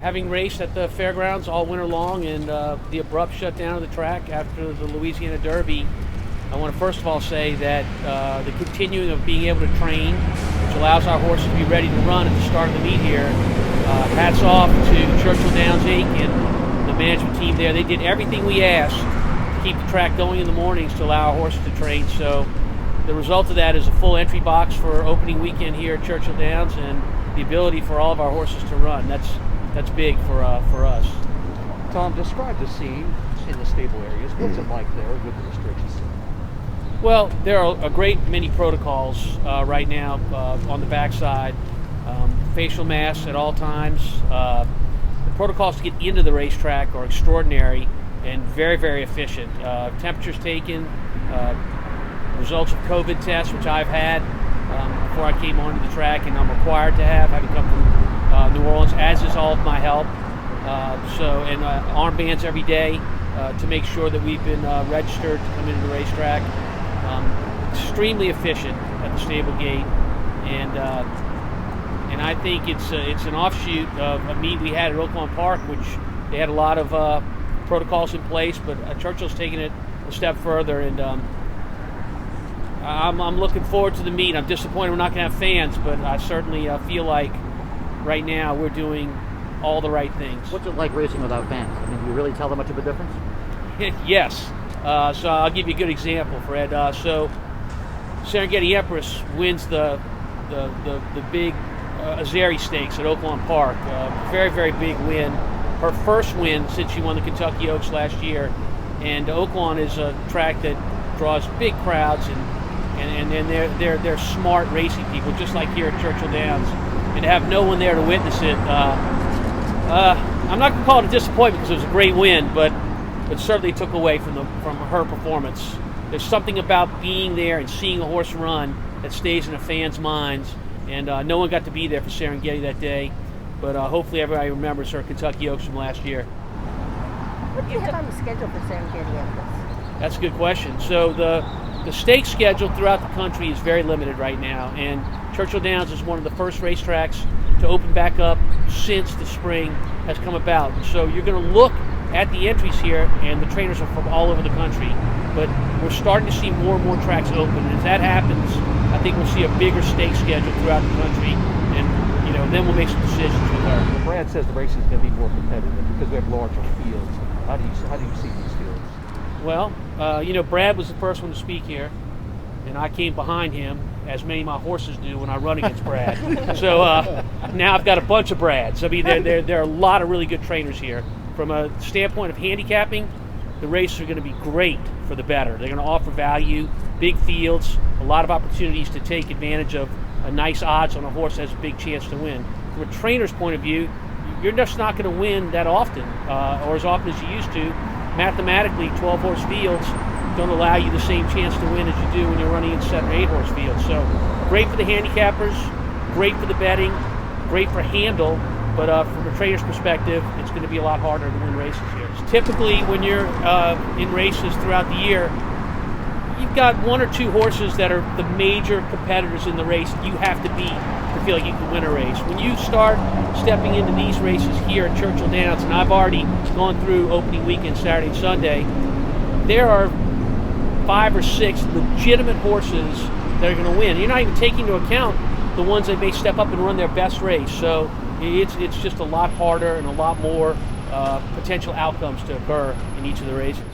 Having raced at the fairgrounds all winter long and the abrupt shutdown of the track after the Louisiana Derby, I want to first of all say that the continuing of being able to train, which allows our horses to be ready to run at the start of the meet here, hats off to Churchill Downs Inc. and the management team there. They did everything we asked to keep the track going in the mornings to allow our horses to train. So the result of that is a full entry box for opening weekend here at Churchill Downs and the ability for all of our horses to run. That's big for us. Tom, describe the scene in the stable areas. What's it like there with the restrictions? Well, there are a great many protocols right now on the backside. Facial masks at all times. The protocols to get into the racetrack are extraordinary and very, very efficient. Temperatures taken, results of COVID tests, which I've had before I came onto the track, and I'm required to have, having come from New Orleans, as is all of my help. And armbands every day to make sure that we've been registered to come into the racetrack. Extremely efficient at the stable gate, and I think it's an offshoot of a meet we had at Oaklawn Park, which they had a lot of protocols in place, but Churchill's taking it a step further, and I'm looking forward to the meet. I'm disappointed we're not going to have fans, but I certainly feel like right now we're doing all the right things. What's it like racing without fans? I mean, do you really tell them much of a difference? Yes. So I'll give you a good example, Fred. So Serengeti Epirus wins the big Azeri Stakes at Oaklawn Park. Very, very big win. Her first win since she won the Kentucky Oaks last year. And Oaklawn is a track that draws big crowds, and they're smart racing people, just like here at Churchill Downs. And to have no one there to witness it, I'm not going to call it a disappointment because it was a great win, but certainly took away from her performance. There's something about being there and seeing a horse run that stays in a fan's minds, and no one got to be there for Serengeti that day, but hopefully everybody remembers her Kentucky Oaks from last year. What do you have on the schedule for Serengeti Epirus? That's a good question. So the stake schedule throughout the country is very limited right now, and Churchill Downs is one of the first racetracks to open back up since the spring has come about. And so you're going to look at the entries here, and the trainers are from all over the country, but we're starting to see more and more tracks open. And as that happens, I think we'll see a bigger stake schedule throughout the country, and then we'll make some decisions with her. Well, Brad says the racing is going to be more competitive because we have larger fields. How do you see these fields? Well, Brad was the first one to speak here, and I came behind him, as many of my horses do when I run against Brad. So now I've got a bunch of Brads. I mean, there are a lot of really good trainers here. From a standpoint of handicapping, the races are going to be great for the better. They're going to offer value, big fields, a lot of opportunities to take advantage of a nice odds on a horse that has a big chance to win. From a trainer's point of view, you're just not going to win that often, or as often as you used to. Mathematically, 12-horse fields don't allow you the same chance to win as you do when you're running in 7 or 8-horse fields. So great for the handicappers, great for the betting, great for handle, but from a trainer's perspective, it's going to be a lot harder to win races here. Typically, when you're in races throughout the year, you've got 1 or 2 horses that are the major competitors in the race you have to beat to feel like you can win a race. When you start stepping into these races here at Churchill Downs, and I've already gone through opening weekend, Saturday and Sunday, there are 5 or 6 legitimate horses that are going to win. You're not even taking into account the ones that may step up and run their best race. So it's just a lot harder and a lot more potential outcomes to occur in each of the races.